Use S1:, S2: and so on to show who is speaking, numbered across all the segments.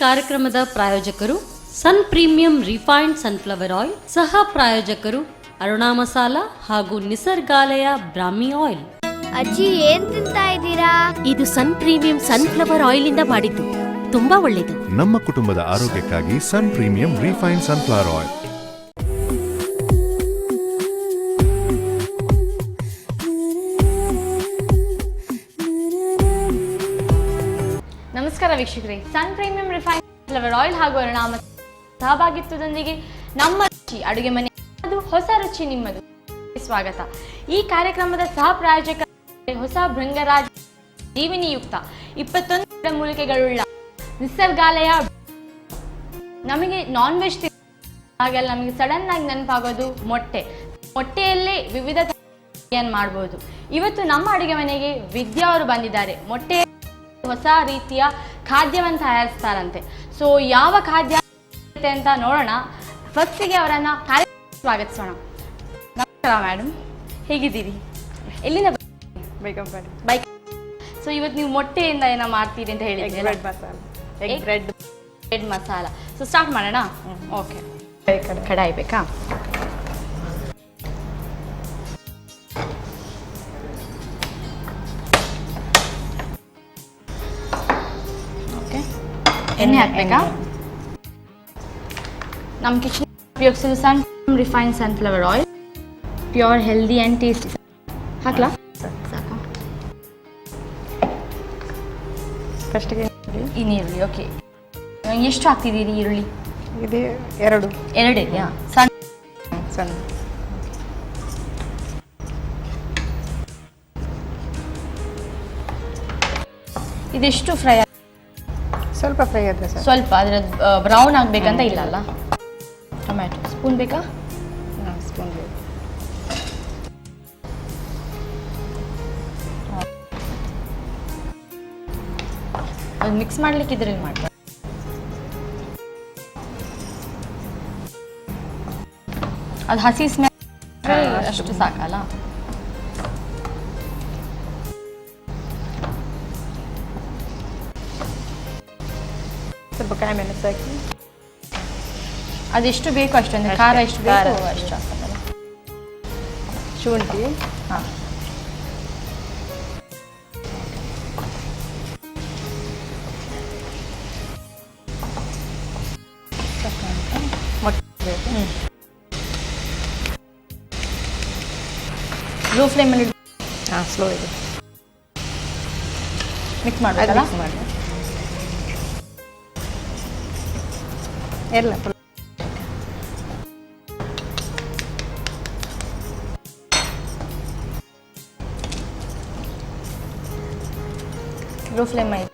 S1: ಕಾರ್ಯಕ್ರಮದ ಪ್ರಾಯೋಜಕರು ಸನ್ premium refined sunflower oil, ಸಹ ಪ್ರಾಯೋಜಕರು ಅರುಣಾ ಮಸಾಲ ಹಾಗೂ ನಿಸರ್ಗಾಲಯ ಬ್ರಾಹ್ಮಿ ಆಯಿಲ್.
S2: ಅಜ್ಜಿ ಏನ್ ತಿಂತಾ ಇದ್ದೀರಾ?
S3: ಇದು ಸನ್ ಪ್ರೀಮಿಯಂ ಸನ್ಫ್ಲವರ್ ಆಯಿಲ್ ಇಂದ ಮಾಡಿದ್ದು, ತುಂಬಾ ಒಳ್ಳೆಯದು.
S4: ನಮ್ಮ ಕುಟುಂಬದ ಆರೋಗ್ಯಕ್ಕಾಗಿ ಸನ್ ಪ್ರೀಮಿಯಂ ರಿಫೈನ್ಡ್ ಸನ್ಫ್ಲವರ್ ಆಯಿಲ್.
S5: ನಮಸ್ಕಾರ ವೀಕ್ಷಕರೇ, ಸನ್ ಪ್ರೀಮಿಯಂ ರಿಫೈನ್ಡ್ ಫ್ಲವರ್ ಆಯಿಲ್ ಹಾಗೂ ಅರುಣಾ ಸಹಭಾಗಿತ್ವದೊಂದಿಗೆ ನಮ್ಮ ರುಚಿ ಅಡುಗೆ ಮನೆ, ಅದು ಹೊಸ ರುಚಿ ನಿಮ್ಮದು ಸ್ವಾಗತ. ಈ ಕಾರ್ಯಕ್ರಮದ ಸಹ ಪ್ರಾಯೋಜಕ ಹೊಸ ಭೃಂಗರಾಜ ಜೀವಿನಿಯುಕ್ತ 21 ಗಿಡಮೂಲಿಕೆಗಳುಳ್ಳ ನಿಸರ್ಗಾಲಯ. ನಮಗೆ ನಾನ್ ವೆಜ್ ಹಾಗೆಲ್ಲ ನಮಗೆ ಸಡನ್ ಆಗಿ ನೆನಪಾಗೋದು ಮೊಟ್ಟೆಯಲ್ಲೇ ವಿವಿಧ ಮಾಡಬಹುದು. ಇವತ್ತು ನಮ್ಮ ಅಡುಗೆ ಮನೆಗೆ ವಿದ್ಯಾ ಅವರು ಬಂದಿದ್ದಾರೆ. ಮೊಟ್ಟೆ ಹೊಸ ರೀತಿಯ ಖಾದ್ಯವನ್ನು ತಯಾರಿಸ್ತಾರಂತೆ. ಸೊ ಯಾವ ಖಾದ್ಯ ಅಂತ ನೋಡೋಣ. ಫಸ್ಟಿಗೆ ಅವರನ್ನ ಸ್ವಾಗತಿಸೋಣ. ನಮಸ್ಕಾರ ಮೇಡಮ್, ಹೇಗಿದ್ದೀರಿ? ಎಲ್ಲಿಂದ ಬೈಕ್? ಸೊ ಇವತ್ತು ನೀವು ಮೊಟ್ಟೆಯಿಂದ ಏನೋ ಮಾಡ್ತೀರಿ ಅಂತ ಹೇಳಿದ್ರಿ. ಬ್ರೆಡ್ ಮಸಾಲ. ಸೊ ಸ್ಟಾರ್ಟ್ ಮಾಡೋಣ. ಓಕೆ, ಕಡಾಯಿ ಬೇಕಾ? ಎಣ್ಣೆ ಹಾಕ್ಬೇಕಾ? ನಮ್ಮ ಕಿಚನ್ ಉಪಯೋಗಿಸೋದು sun refined sunflower oil, pure healthy and tasty. ಹಾಕ್ಲಾ? ಸಾಕಾ?
S6: ಫಸ್ಟಿಗೆ
S5: ಈ ಈರುಳ್ಳಿ. ಓಕೆ, ಎಷ್ಟು ಹಾಕ್ತಿದ್ದೀರಿ ಈರುಳ್ಳಿ?
S6: ಇದು ಎರಡು
S5: ಇದೆಯಾ? ಸಣ್ಣ. ಇದೆಷ್ಟು ಫ್ರೈ?
S6: ಸ್ವಲ್ಪ ಫ್ರೈ ಆದ್ರೆ ಸರ್.
S5: ಸ್ವಲ್ಪ ಅದರ ಬ್ರೌನ್ ಆಗಬೇಕಂತ ಇಲ್ಲ ಅಲ್ಲ? ಟೊಮ್ಯಾಟೊ ಸ್ಪೂನ್ ಬೇಕಾ?
S6: ಸ್ಪೂನ್ ಬೇಕು.
S5: ಅದು ಮಿಕ್ಸ್ ಮಾಡ್ಲಿಕ್ಕೆ ಇದ್ರಲ್ಲಿ ಮಾಡ್ತಾರೆ. ಅದು ಹಸಿ ಸ್ಮೆಲ್ ಅಷ್ಟು ಸಾಕಲ್ಲ?
S6: ಸ್ವಲ್ಪ ಕಾಯಿ ಮೆಣಸು ಹಾಕಿ
S5: ಅದೆಷ್ಟು ಬೇಕು ಅಷ್ಟು, ಅಂದರೆ ಖಾರ ಎಷ್ಟು ಬೇಕು ಅಷ್ಟು ಹಾಕೋದಲ್ಲ?
S6: ಶುಂಠಿ.
S5: ಹಾಂ,
S6: ಮೊಟ್ಟೆ ಬೇಕು.
S5: ಲೋ ಫ್ಲೇಮಲ್ಲಿ
S6: ಸ್ಲೋ ಇದೆ.
S5: ಮಿಕ್ಸ್ ಮಾಡಬೇಕಲ್ಲ?
S6: ಮಿಕ್ಸ್ ಮಾಡಿ ಎಲ್ಲ
S5: ಲೋ ಫ್ಲೇಮ್ ಆಯ್ತು.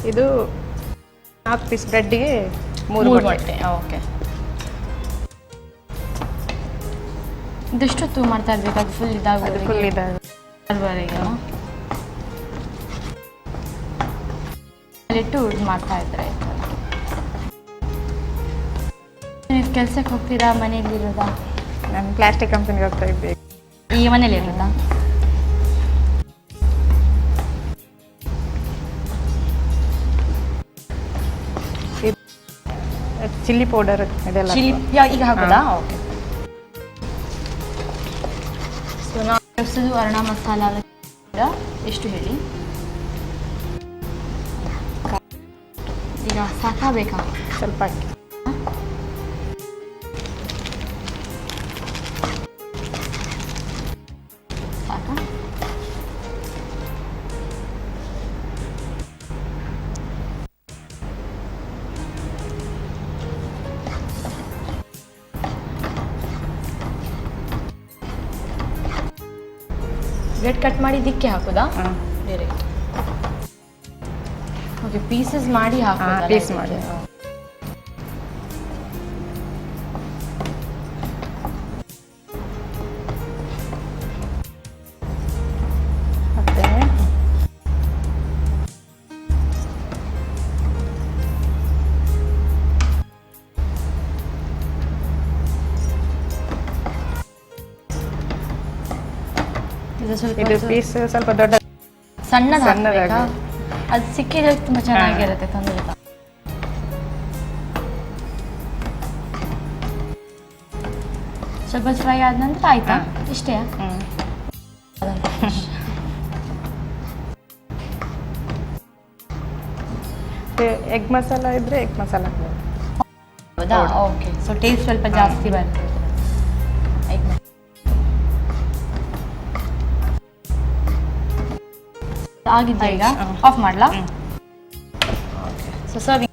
S6: ಇದು 4 ಪೀಸ್ ಬ್ರೆಡ್ಗೆ 3 ಮೊಟ್ಟೆ.
S5: ಓಕೆ, ಇದೆಷ್ಟೊತ್ತು ಮಾಡ್ತಾ ಇರ್ಬೇಕು? ಅದು ಫುಲ್ ಇದಾಗೋದು?
S6: ಫುಲ್ ಇದಾಗ
S5: ಇಟ್ಟು ಮಾಡ್ತಾ ಇದ್ರೆ. ನೀವು ಕೆಲ್ಸಕ್ಕೆ ಹೋಗ್ತೀರಾ, ಮನೆಯಲ್ಲಿರೋದಾ?
S6: ನಾನು ಪ್ಲಾಸ್ಟಿಕ್ ಕಂಪನಿಗೆ ಹೋಗ್ತಾ ಇದ್ದೆ.
S5: ಈ ಮನೇಲಿ ಇರೋದಾ?
S6: ಚಿಲ್ಲಿ ಪೌಡರ್ ಇದೆಲ್ಲ
S5: ಈಗ ಹಾಕೋದಾ? ಓಕೆ. ಸೊ ನಾವು ಬಳಸೋದು ಅರುಣಾ ಮಸಾಲ. ಎಷ್ಟು ಹೇಳಿ? ಈಗ ಸಾಕಾ ಬೇಕಾ?
S6: ಸ್ವಲ್ಪ ಹಾಕಿ.
S5: ಸಾಕಾ? ಬ್ರೆಡ್ ಕಟ್ ಮಾಡಿ ಇದಕ್ಕೆ ಹಾಕೋದಾ? ಬೇರೆ ಓಕೆ, ಪೀಸಸ್ ಮಾಡಿ ಹಾಕೋದಾ?
S6: ಪೀಸ್ ಮಾಡಿ.
S5: ಇದು ಸ್ವಲ್ಪ
S6: ಇದು ಪೀಸ್ ಸ್ವಲ್ಪ ದೊಡ್ಡ
S5: ಸಣ್ಣದಾಗಿ
S6: ಸಣ್ಣದಾಗಿ.
S5: ಅದು ಸಿಕ್ಕಿದ್ರೆ ತುಂಬ ಚೆನ್ನಾಗಿರುತ್ತೆ ತಂದೂರಿ. ಸ್ವಲ್ಪ ಫ್ರೈ ಆದ ನಂತರ ಆಯ್ತಾ ಇಷ್ಟೇ.
S6: ಎಗ್ ಮಸಾಲ ಇದ್ರೆ ಎಗ್ ಮಸಾಲ
S5: ಹೌದಾ? ಓಕೆ. ಸೊ ಟೇಸ್ಟ್ ಸ್ವಲ್ಪ ಜಾಸ್ತಿ ಬರ್ತದೆ. ಆಗಿದ್ದೆ ಈಗ ಆಫ್ ಮಾಡ್ಲಾ? ಸೊ ಸರ್ವಿಂಗ್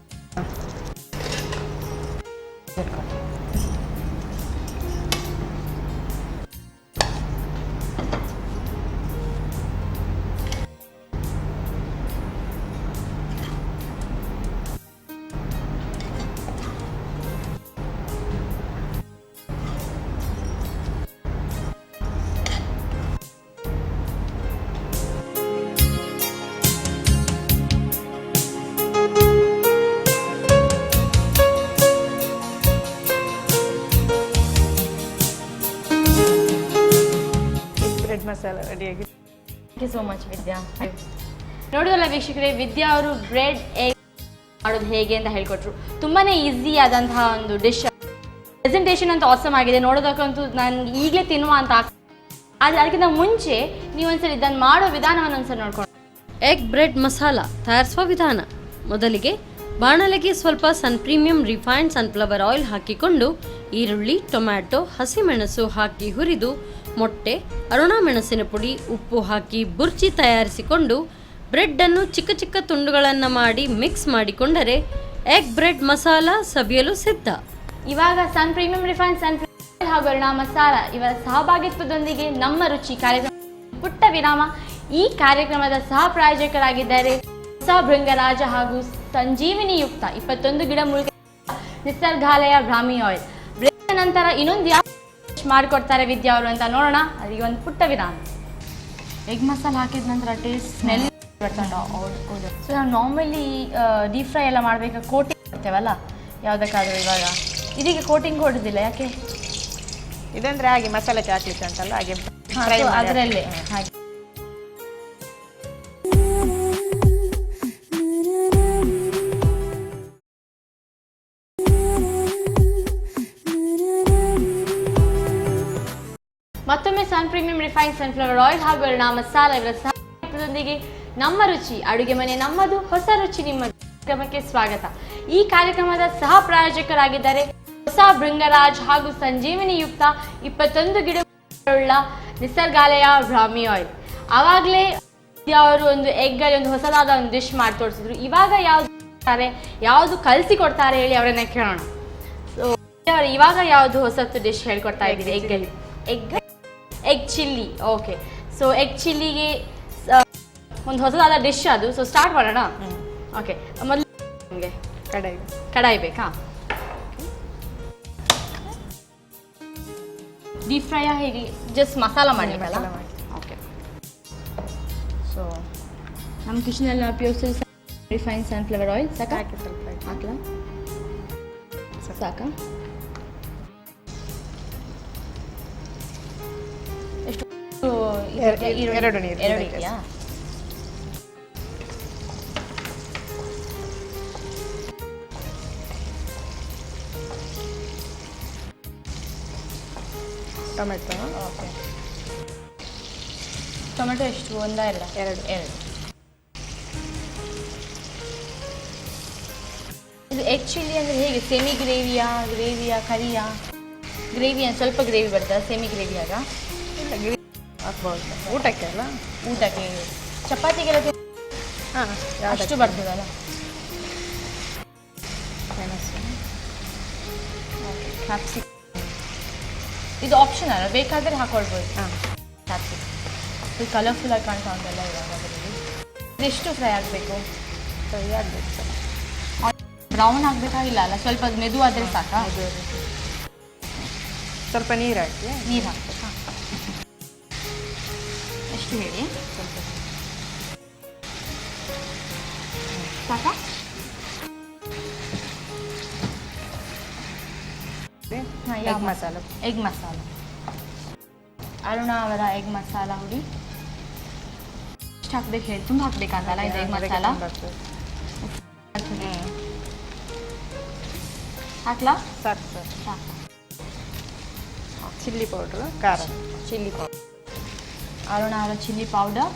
S6: ಬ್ರೆಡ್ ಮಸಾಲ ರೆಡಿಯಾಗಿ.
S5: ಥ್ಯಾಂಕ್ ಯು ಸೋ ಮಚ್ ವಿದ್ಯಾ. ನೋಡೋದಲ್ಲ ವೀಕ್ಷಕರೇ, ವಿದ್ಯಾ ಅವರು ಬ್ರೆಡ್ ಎಗ್ ಮಾಡೋದು ಹೇಗೆ ಅಂತ ಹೇಳ್ಕೊಟ್ರು. ತುಂಬಾ ಈಸಿ ಆದಂತಹ ಒಂದು ಡಿಶ್. ಪ್ರೆಸೆಂಟೇಷನ್ ಅಂತ ಆಸಮ್ ಆಗಿದೆ, ನೋಡೋದಕ್ಕಂತೂ ನಾನು ಈಗಲೇ ತಿನ್ನುವ ಅಂತ ಆದರೆ ಅದಕ್ಕಿಂತ ಮುಂಚೆ ನೀವೊಂದ್ಸರಿ ಇದನ್ನು ಮಾಡೋ ವಿಧಾನವನ್ನು ಒಂದ್ಸರಿ ನೋಡ್ಕೊಂಡು.
S1: ಎಗ್ ಬ್ರೆಡ್ ಮಸಾಲ ತಯಾರಿಸುವ ವಿಧಾನ. ಮೊದಲಿಗೆ ಬಾಣಲೆಗೆ ಸ್ವಲ್ಪ sun premium refined sunflower oil ಹಾಕಿಕೊಂಡು ಈರುಳ್ಳಿ, ಟೊಮ್ಯಾಟೊ, ಹಸಿಮೆಣಸು ಹಾಕಿ ಹುರಿದು ಮೊಟ್ಟೆ, ಅರುಣಮೆಣಸಿನ ಪುಡಿ, ಉಪ್ಪು ಹಾಕಿ ಬುರ್ಜಿ ತಯಾರಿಸಿಕೊಂಡು ಬ್ರೆಡ್ಡನ್ನು ಚಿಕ್ಕ ಚಿಕ್ಕ ತುಂಡುಗಳನ್ನು ಮಾಡಿ ಮಿಕ್ಸ್ ಮಾಡಿಕೊಂಡರೆ ಎಗ್ ಬ್ರೆಡ್ ಮಸಾಲ ಸವಿಯಲು ಸಿದ್ಧ.
S5: ಇವಾಗ ಸನ್ ಪ್ರೀಮಿಯಂ ರಿಫೈನ್ಡ್ ಸನ್ಫ್ಲವರ್ ಹಾಗೂ ಅರುಣಾ ಮಸಾಲ ಇವರ ಸಹಭಾಗಿತ್ವದೊಂದಿಗೆ ನಮ್ಮ ರುಚಿ ಕಾರ್ಯಕ್ರಮ ಪುಟ್ಟ ವಿರಾಮ. ಈ ಕಾರ್ಯಕ್ರಮದ ಸಹ ಪ್ರಾಯೋಜಕರಾಗಿದ್ದಾರೆ ಹೊಸ ಭೃಂಗರಾಜ ಹಾಗೂ ಸಂಜೀವಿನಿಯುಕ್ತ 21 ಗಿಡಮೂಲಿಕೆ ನಿಸರ್ಗಾಲಯ ಬ್ರಾಹ್ಮಿ ಆಯಿಲ್. ಬ್ರೇಕ್ ನಂತರ ಇನ್ನೊಂದು ಯಾವ ಮಾಡಿಕೊಡ್ತಾರೆ ವಿದ್ಯಾ ಅವರು ಅಂತ ನೋಡೋಣ. ಅದಕ್ಕೆ ಒಂದು ಪುಟ್ಟ ವಿರಾಮ. ಎಗ್ ಮಸಾಲ ಹಾಕಿದ ನಂತರ ಟೇಸ್ಟ್ ಸ್ಮೆಲ್ ಬರ್ತಂಡ. ಸೊ ನಾವು ನಾರ್ಮಲಿ ಡೀಪ್ ಫ್ರೈ ಎಲ್ಲ ಮಾಡಬೇಕು, ಕೋಟಿಂಗ್ ಮಾಡ್ತೇವಲ್ಲ ಯಾವುದಕ್ಕಾದರೂ. ಇವಾಗ ಇದಕ್ಕೆ ಕೋಟಿಂಗ್ ಕೊಡೋದಿಲ್ಲ, ಯಾಕೆ?
S6: ಇದಂದ್ರೆ ಹಾಗೆ ಮಸಾಲೆಗೆ ಹಾಕ್ಲಿಕ್ಕೆ ಅಂತಲ್ಲ, ಹಾಗೆ
S5: ಅದರಲ್ಲೇ ಹಾಗೆ. ಮತ್ತೊಮ್ಮೆ ಸನ್ ಪ್ರೀಮಿಯಂ ರಿಫೈನ್ಡ್ ಸನ್ಫ್ಲವರ್ ಆಯಿಲ್ ಹಾಗೂ ಅರುಣಾ ಮಸಾಲ ಇವರ ಸಹಭಾಗಿತ್ವದೊಂದಿಗೆ ನಮ್ಮ ರುಚಿ ಅಡುಗೆ ಮನೆ ನಮ್ಮದು, ಹೊಸ ರುಚಿ ನಿಮ್ಮದು ಕಾರ್ಯಕ್ರಮಕ್ಕೆ ಸ್ವಾಗತ. ಈ ಕಾರ್ಯಕ್ರಮದ ಸಹ ಪ್ರಾಯೋಜಕರಾಗಿದ್ದಾರೆ ಹೊಸ ಭೃಂಗರಾಜ್ ಹಾಗೂ ಸಂಜೀವಿನಿಯುಕ್ತ 21 ಗಿಡವುಳ್ಳ ನಿಸರ್ಗಾಲಯ ಬ್ರಾಹ್ಮಿ ಆಯಿಲ್. ಆವಾಗಲೇ ಅವರು ಒಂದು ಎಗ್ಗಲ್ಲಿ ಒಂದು ಹೊಸದಾದ ಒಂದು ಡಿಶ್ ಮಾಡಿ ತೋರಿಸಿದ್ರು. ಇವಾಗ ಯಾವುದು ಕಲಿಸಿ ಕೊಡ್ತಾರೆ ಹೇಳಿ ಅವರನ್ನ ಕೇಳೋಣ. ಸೊ ಇವಾಗ ಯಾವುದು ಹೊಸತ್ತು ಡಿಶ್ ಹೇಳ್ಕೊಡ್ತಾ ಇದ್ದೀರಿ? ಎಗ್ಗಲ್ಲಿ egg chilli. Okay. So egg ಚಿಲ್ಲಿಗೆ ಒಂದು ಹೊಸದಾದ ಡಿಶ್ ಅದು. ಸೊ ಸ್ಟಾರ್ಟ್ ಮಾಡೋಣ. ಓಕೆ. ಮೊದಲು ನಿಮಗೆ ಕಡಾಯಿ ಬೇಕಾ? ಡೀಪ್ ಫ್ರೈ ಹೇಗೆ? ಜಸ್ಟ್ ಮಸಾಲ ಮಾಡಲಿಕ್ಕಲ್ಲ? ಓಕೆ. ಸೊ ನಮ್ಮ ಕಿಚನಲ್ಲಿ ನಾವು ಉಪಯೋಗಿಸೋದು ರಿಫೈನ್ಡ್ ಸನ್ಫ್ಲವರ್ ಆಯಿಲ್. ಸಾಕಾ? ಹಾಕಲಾ? ಸಾಕಾ? ಎಷ್ಟು?
S6: ಎರಡು ನೀರು.
S5: ಇದೆಯಾ?
S6: ಟೊಮೆಟೊ.
S5: ಓಕೆ. ಟೊಮೆಟೊ ಎಷ್ಟು? ಒಂದಾ ಇಲ್ಲ? ಎರಡು. ಇದು ಎಗ್ ಚಿಲ್ಲಿ ಅಂದರೆ ಹೇಗೆ? ಸೆಮಿ ಗ್ರೇವಿಯಾ ಕರಿಯಾ? ಗ್ರೇವಿ ಸ್ವಲ್ಪ ಗ್ರೇವಿ ಬರ್ತದೆ, ಸೆಮಿ ಗ್ರೇವಿಯಾಗ?
S6: ಇಲ್ಲ, ಗ್ರೇವಿ ಹಾಕ್ಬೋದು ಊಟಕ್ಕೆ ಅಲ್ಲ.
S5: ಊಟಕ್ಕೆ ಚಪಾತಿಗೆಲ್ಲ
S6: ಹಾಂ
S5: ಅಷ್ಟು ಬರ್ತದಲ್ಲ?
S6: ಮೆಣಸು.
S5: ಕ್ಯಾಪ್ಸಿಕಮ್ ಇದು ಆಪ್ಷನಲ್, ಬೇಕಾದರೆ ಹಾಕೊಳ್ಬೋದು.
S6: ಹಾಂ
S5: ಕ್ಯಾಪ್ಸಿಕಮ್ ಇದು ಕಲರ್ಫುಲ್ಲಾಗಿ ಕಾಣ್ತಾ ಉಂಟಲ್ಲ ಇವಾಗ. ಅದರಲ್ಲಿ ಇದೆಷ್ಟು ಫ್ರೈ ಆಗಬೇಕು?
S6: ಫ್ರೈ ಆಗಬೇಕು.
S5: ಬ್ರೌನ್ ಆಗಬೇಕಾಗಿಲ್ಲ ಅಲ್ಲ? ಸ್ವಲ್ಪ ಅದು ಮೆದು ಆದರೆ ಸಾಕಾ?
S6: ಸ್ವಲ್ಪ ನೀರು ಹಾಕಿ.
S5: ನೀರು ಹಾಕ್ಬೇಕಾ? ಎಷ್ಟು ಹೇಳಿ?
S6: ಸ್ವಲ್ಪ
S5: ಸಾಕಾ?
S6: ಎಗ್ ಮಸಾಲ.
S5: ಎಗ್ ಮಸಾಲ ಅರುಣಾ ಅವರ ಎಗ್ ಮಸಾಲ ಹುಡಿ ಎಷ್ಟು ಹಾಕ್ಬೇಕು ಹೇಳಿ, ತುಂಬ ಹಾಕ್ಬೇಕಂತಲ್ಲ ಇದು ಎಗ್ ಮಸಾಲ? ಹಾಕ್ಲಾ?
S6: ಸಾಕು ಸರ್.
S5: ಸಾಕು.
S6: ಚಿಲ್ಲಿ ಪೌಡ್ರು, ಖಾರ,
S5: ಚಿಲ್ಲಿ ಪೌಡರ್, ಅರುಣಾ ಅವರ ಚಿಲ್ಲಿ ಪೌಡರ್.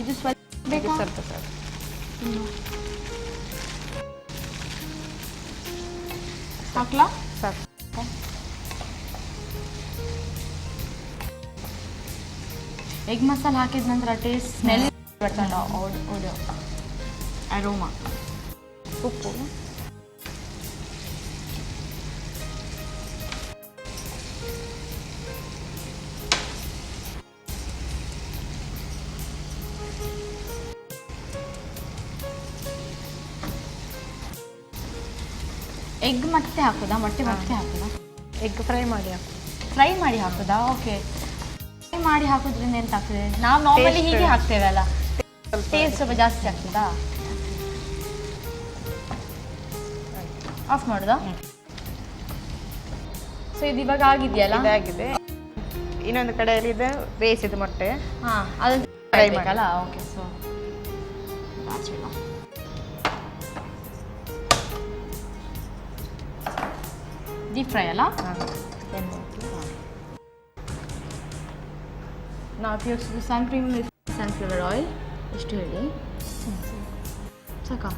S5: ಇದು ಸ್ವಲ್ಪ ಬೇಕಾ?
S6: ಸ್ವಲ್ಪ ಸರ್.
S5: ಹಾಕ್ಲಾ?
S6: ಸಾಕು.
S5: ಎಗ್ ಮಸಾಲ ಹಾಕಿದ ನಂತರ ಟೇಸ್ಟ್ ಸ್ಮೆಲ್ ಬರ್ತಂಡ ಅರೋಮಾ.
S6: ಉಪ್ಪು,
S5: ಎಗ್ ಮತ್ತೆ ಹಾಕೋದಾ? ಮೊಟ್ಟೆ ಹಾಕೋದಾ?
S6: ಎಗ್ ಫ್ರೈ ಮಾಡಿ ಹಾಕು.
S5: ಫ್ರೈ ಮಾಡಿ ಹಾಕೋದಾ? ಓಕೆ. ಫ್ರೈ ಮಾಡಿ ಹಾಕೋದ್ರಿಂದ ಎಂತ ಆಗ್ತದೆ? ನಾವು ನಾರ್ಮಲಿ ಹೀಗೆ ಹಾಕ್ತೇವಲ್ಲ, ಟೇಸ್ಟ್ ಸ್ವಲ್ಪ ಜಾಸ್ತಿ ಆಗ್ತದಾ? ಆಫ್ ಮಾಡೋದಾ? ಸೊ ಇದು ಇವಾಗ ಆಗಿದೆಯಲ್ಲ?
S6: ಇದಾಗಿದೆ. ಇನ್ನೊಂದು ಕಡೆಯಲ್ಲಿ ಇದೆ ಬೇಯಿಸಿದ ಮೊಟ್ಟೆ.
S5: ಹಾಂ, ಅದನ್ನು ಫ್ರೈ ಮಾಡಲ್ಲ? ಓಕೆ. ಸೊ ಡೀಪ್ ಫ್ರೈ ಅಲ್ಲ? ನಾವು ಉಪಯೋಗಿಸೋದು ಸನ್ಫ್ಲವರ್ ಆಯಿಲ್. ಎಷ್ಟು ಹೇಳಿ? ಸಾಕಾ?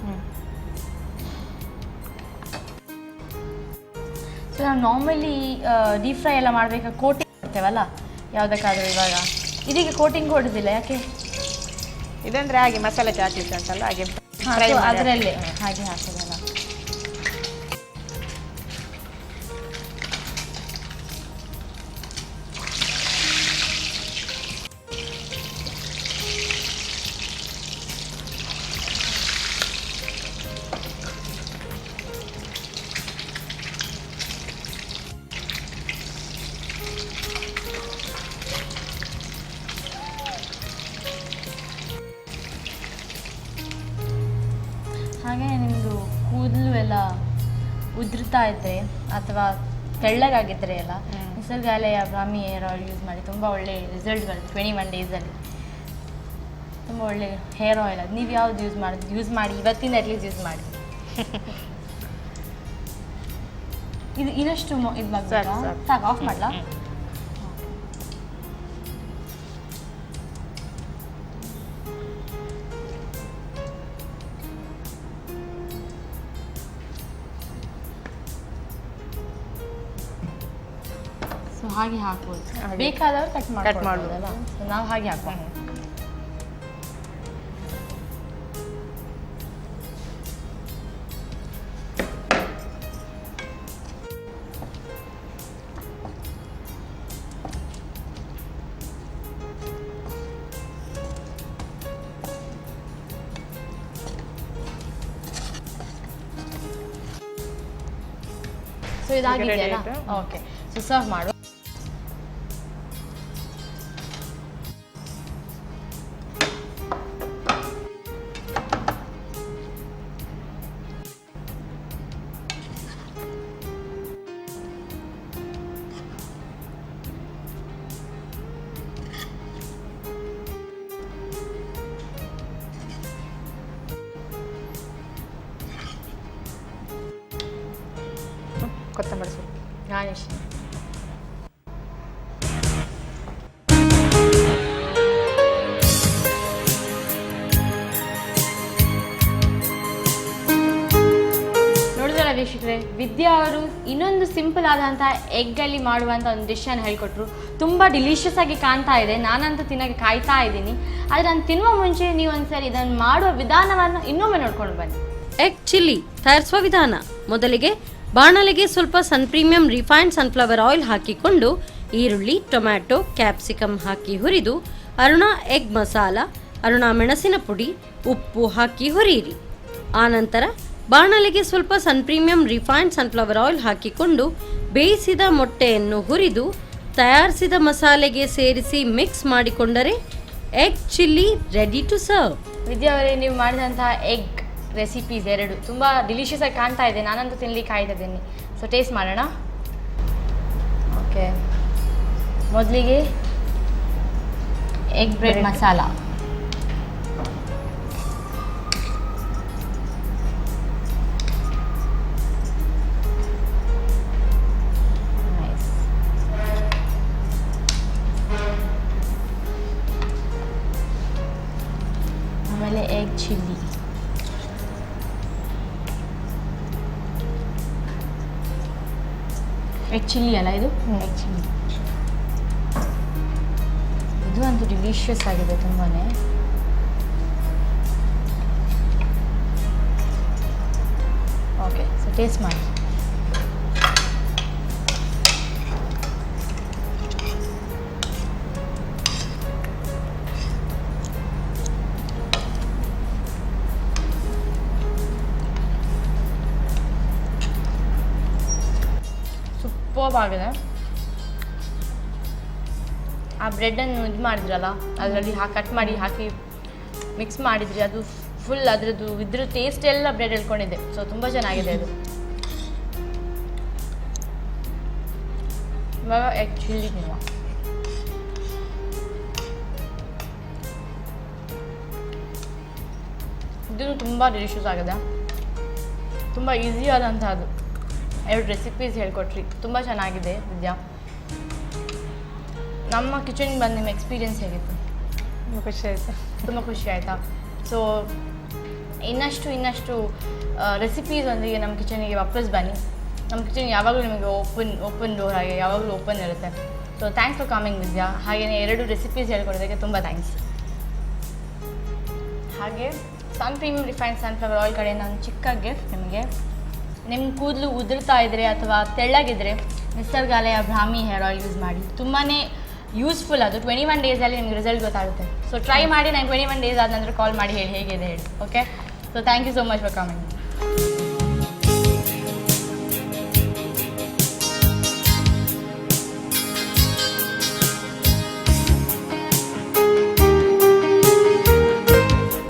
S5: ಸೊ ನಾವು ನಾರ್ಮಲಿ ಡೀಪ್ ಫ್ರೈ ಎಲ್ಲ ಮಾಡಬೇಕಾದ್ರೆ ಕೋಟಿಂಗ್ ಮಾಡ್ತೇವಲ್ಲ ಯಾವುದಕ್ಕಾದರೂ. ಇವಾಗ ಇದೀಗ ಕೋಟಿಂಗ್ ಹೊಡೆದಿಲ್ಲ, ಯಾಕೆ?
S6: ಇದಂದ್ರೆ ಹಾಗೆ ಮಸಾಲೆಗೆ ಹಾಕ್ಲಿಕ್ಕೆ ಅಂತಲ್ಲ, ಹಾಗೆ
S5: ಅದರಲ್ಲೇ ಹಾಗೆ ಹಾಕೋದಲ್ಲ. ಹಾಗೆ ನಿಮ್ಮದು ಕೂದಲು ಎಲ್ಲ ಉದುರ್ತಾ ಇದ್ದರೆ ಅಥವಾ ತೆಳ್ಳಗಾಗಿದ್ದರೆ ಎಲ್ಲ ನಿಸರ್ಗಾಲಯ ಬ್ರಾಹ್ಮಿ ಹೇರ್ ಆಯಿಲ್ ಯೂಸ್ ಮಾಡಿ ತುಂಬ ಒಳ್ಳೆ ರಿಸಲ್ಟ್ ಬರುತ್ತೆ. 21 ಡೇಸಲ್ಲಿ ತುಂಬ ಒಳ್ಳೆ ಹೇರ್ ಆಯಿಲ್. ಅದು ನೀವು ಯಾವ್ದು ಯೂಸ್ ಮಾಡಿ ಇವತ್ತಿಂದ ಅಟ್ಲೀಸ್ಟ್ ಯೂಸ್ ಮಾಡಿ. ಇದು ಇನ್ನಷ್ಟು ಇದು ಮಾಡಬೇಕಾ? ಸಾಕು, ಆಫ್ ಮಾಡಲಾ? ಸೊ ಹಾಗೆ ಹಾಕ್ಬೋದು, ಬೇಕಾದವರು ಕಟ್ ಮಾಡ್ಬೋದಲ್ಲ. ಸೊ ನಾವು ಹಾಗೆ ಹಾಕೋಣ. ಸೊ ಇದಾಗಿದೆಯಲ್ಲ? ಓಕೆ. ಸೊ ಸರ್ವ್ ಮಾಡು.
S6: ಕೊತ್ತಂಬರಿ ಸೊಪ್ಪು,
S5: ಗಾರ್ನಿಶ್. ನೋಡಿದ್ರಲ್ಲ ವೀಕ್ಷಕರೇ, ವಿದ್ಯಾ ಅವರು ಇನ್ನೊಂದು ಸಿಂಪಲ್ ಆದಂತಹ ಎಗ್ಗಲ್ಲಿ ಮಾಡುವಂಥ ಒಂದು ಡಿಶನ್ನು ಹೇಳಿಕೊಟ್ರು. ತುಂಬ ಡಿಲಿಷಿಯಸ್ ಆಗಿ ಕಾಣ್ತಾ ಇದೆ. ನಾನಂತೂ ತಿನ್ನೋಕ್ಕೆ ಕಾಯ್ತಾ ಇದ್ದೀನಿ. ಆದರೆ ನಾನು ತಿನ್ನುವ ಮುಂಚೆ ನೀವು ಒಂದ್ಸರಿ ಇದನ್ನು ಮಾಡುವ ವಿಧಾನವನ್ನು ಇನ್ನೊಮ್ಮೆ ನೋಡ್ಕೊಂಡು ಬನ್ನಿ.
S1: ಎಗ್ ಚಿಲ್ಲಿ ತಯಾರಿಸುವ ವಿಧಾನ. ಮೊದಲಿಗೆ ಬಾಣಲೆಗೆ ಸ್ವಲ್ಪ sun premium refined sunflower oil ಹಾಕಿಕೊಂಡು ಈರುಳ್ಳಿ, ಟೊಮ್ಯಾಟೊ, ಕ್ಯಾಪ್ಸಿಕಮ್ ಹಾಕಿ ಹುರಿದು ಅರುಣಾ ಎಗ್ ಮಸಾಲ, ಅರುಣಾ ಮೆಣಸಿನ ಪುಡಿ, ಉಪ್ಪು ಹಾಕಿ ಹುರಿಯಿರಿ. ಆನಂತರ ಬಾಣಲೆಗೆ ಸ್ವಲ್ಪ sun premium refined sunflower oil ಹಾಕಿಕೊಂಡು ಬೇಯಿಸಿದ ಮೊಟ್ಟೆಯನ್ನು ಹುರಿದು ತಯಾರಿಸಿದ ಮಸಾಲೆಗೆ ಸೇರಿಸಿ ಮಿಕ್ಸ್ ಮಾಡಿಕೊಂಡರೆ egg chilli ready to serve.
S5: Vidya ಅವರೇ, ನೀವು ಮಾಡಿದಂತಹ ಎಗ್ ರೆಸಿಪೀಸ್ ಎರಡು ತುಂಬ ಡಿಲಿಷಿಯಸ್ ಆಗಿ ಕಾಣ್ತಾ ಇದೆ. ನಾನಂತೂ ತಿನ್ಲಿಕ್ಕೆ ಕಾಯ್ತಿದ್ದೀನಿ. ಸೊ ಟೇಸ್ಟ್ ಮಾಡೋಣ. ಓಕೆ, ಮೊದಲಿಗೆ ಎಗ್ ಬ್ರೆಡ್ ಮಸಾಲ. ಆಮೇಲೆ ಎಗ್ ಚಿಲ್ಲಿ. ಎಗ್ ಚಿಲ್ಲಿ ಅಲ್ಲ ಇದು? Egg chilli. ಇದು ಅಂತೂ ಡಿಲಿಷಿಯಸ್ ಆಗಿದೆ ತುಂಬಾ. ಓಕೆ, ಸೊ ಟೇಸ್ಟ್ ಮಾಡಿ. ಸೂಪರ್ಬ್ ಆಗಿದೆ. ಆ ಬ್ರೆಡ್ಡನ್ನು ಇದು ಮಾಡಿದ್ರಲ್ಲ, ಅದರಲ್ಲಿ ಕಟ್ ಮಾಡಿ ಹಾಕಿ ಮಿಕ್ಸ್ ಮಾಡಿದ್ರಿ, ಅದು ಫುಲ್ ಅದರದ್ದು ಇದ್ರ ಟೇಸ್ಟ್ ಎಲ್ಲ ಬ್ರೆಡ್ ಹೇಳ್ಕೊಂಡಿದೆ. ಸೊ ತುಂಬ ಚೆನ್ನಾಗಿದೆ ಅದು. ಇವಾಗ ಎಗ್ ಚಿಲ್ಲಿ ನೀವು ಇದು ತುಂಬ ಡಿಲಿಷಿಯಸ್ ಆಗಿದೆ. ತುಂಬ ಈಸಿ ಆದಂಥದ್ದು. 2 ರೆಸಿಪೀಸ್ ಹೇಳ್ಕೊಟ್ರಿ, ತುಂಬ ಚೆನ್ನಾಗಿದೆ ವಿದ್ಯಾ. ನಮ್ಮ ಕಿಚನ್ಗೆ ಬಂದು ನಿಮ್ಮ ಎಕ್ಸ್ಪೀರಿಯನ್ಸ್ ಹೇಗಿತ್ತು?
S6: ತುಂಬ ಖುಷಿ ಆಯಿತು.
S5: ತುಂಬ ಖುಷಿ ಆಯಿತಾ? ಸೊ ಇನ್ನಷ್ಟು ರೆಸಿಪೀಸ್ ಒಂದಿಗೆ ನಮ್ಮ ಕಿಚನಿಗೆ ವಾಪಸ್ ಬನ್ನಿ. ನಮ್ಮ ಕಿಚನ್ ಯಾವಾಗಲೂ ನಿಮಗೆ ಓಪನ್ ಡೋರ್ ಹಾಗೆ ಯಾವಾಗಲೂ ಓಪನ್ ಇರುತ್ತೆ. ಸೊ ಥ್ಯಾಂಕ್ಸ್ ಫಾರ್ ಕಮಿಂಗ್ ವಿದ್ಯಾ. ಹಾಗೆಯೇ 2 ರೆಸಿಪೀಸ್ ಹೇಳ್ಕೊಡೋದಕ್ಕೆ ತುಂಬ ಥ್ಯಾಂಕ್ಸ್. ಹಾಗೆ ಸನ್ ಪ್ರೀಮಿಯಂ ರಿಫೈನ್ಡ್ ಸನ್ಫ್ಲವರ್ ಆಯಿಲ್ ಕಡೆಯಿಂದ ಒಂದು ಚಿಕ್ಕ ಗಿಫ್ಟ್ ನಿಮಗೆ. ನಿಮ್ಮ ಕೂದಲು ಉದುರ್ತಾ ಇದ್ದರೆ ಅಥವಾ ತೆಳ್ಳಗಿದ್ರೆ ನಿಸರ್ಗಾಲಯ ಬ್ರಾಹ್ಮಿ ಹೇರ್ ಆಯಿಲ್ ಯೂಸ್ ಮಾಡಿ. ತುಂಬಾ ಯೂಸ್ಫುಲ್ ಅದು. 21 ಡೇಸಲ್ಲಿ ನಿಮಗೆ ರಿಸಲ್ಟ್ ಗೊತ್ತಾಗುತ್ತೆ. ಸೊ ಟ್ರೈ ಮಾಡಿ. ನಾನು 21 ಡೇಸ್ ಆದ ನಂತರ ಕಾಲ್ ಮಾಡಿ ಹೇಗಿದೆ ಹೇಳಿ. Okay, so thank you so much for coming.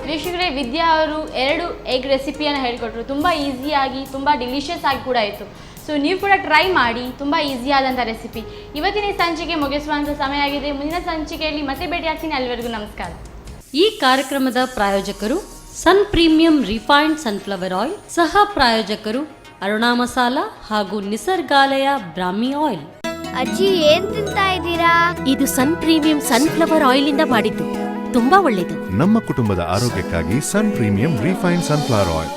S5: ವೀಕ್ಷಕರೇ, ವಿದ್ಯಾ ಅವರು 2 ಎಗ್ ರೆಸಿಪಿಯನ್ನು ಹೇಳಿಕೊಟ್ರು. ತುಂಬ ಈಸಿಯಾಗಿ, ತುಂಬ ಡಿಲಿಷಿಯಸ್ ಆಗಿ ಕೂಡ ಇತ್ತು. ಸೊ ನೀವು ಕೂಡ ಟ್ರೈ ಮಾಡಿ. ತುಂಬ ಈಸಿ ಆದಂಥ ರೆಸಿಪಿ. ಇವತ್ತಿನ ಈ ಸಂಚಿಕೆ ಮುಗಿಸುವಂಥ ಸಮಯ ಆಗಿದೆ. ಮುಂದಿನ ಸಂಚಿಕೆಯಲ್ಲಿ ಮತ್ತೆ ಭೇಟಿಯಾಗ್ತೀನಿ. ಅಲ್ಲಿವರೆಗೂ ನಮಸ್ಕಾರ.
S1: ಈ ಕಾರ್ಯಕ್ರಮದ ಪ್ರಾಯೋಜಕರು ಸನ್ ಪ್ರೀಮಿಯಂ ರಿಫೈನ್ಡ್ ಸನ್ಫ್ಲವರ್ ಆಯಿಲ್, ಸಹ ಪ್ರಾಯೋಜಕರು ಅರುಣಾ ಮಸಾಲಾ ಹಾಗೂ ನಿಸರ್ಗಾಲಯ ಬ್ರಾಹ್ಮಿ ಆಯಿಲ್.
S2: ಅಜ್ಜಿ ಏನ್ ತಿಂತಾ ಇದ್ದೀರಾ?
S3: ಇದು ಸನ್ ಪ್ರೀಮಿಯಂ ಸನ್ಫ್ಲವರ್ ಆಯಿಲ್ ಇಂದ ಮಾಡಿದ್ದು. ತುಂಬಾ ಒಳ್ಳೆಯದು.
S4: ನಮ್ಮ ಕುಟುಂಬದ ಆರೋಗ್ಯಕ್ಕಾಗಿ ಸನ್ ಪ್ರೀಮಿಯಂ ರಿಫೈನ್ಡ್ ಸನ್ಫ್ಲವರ್ ಆಯಿಲ್.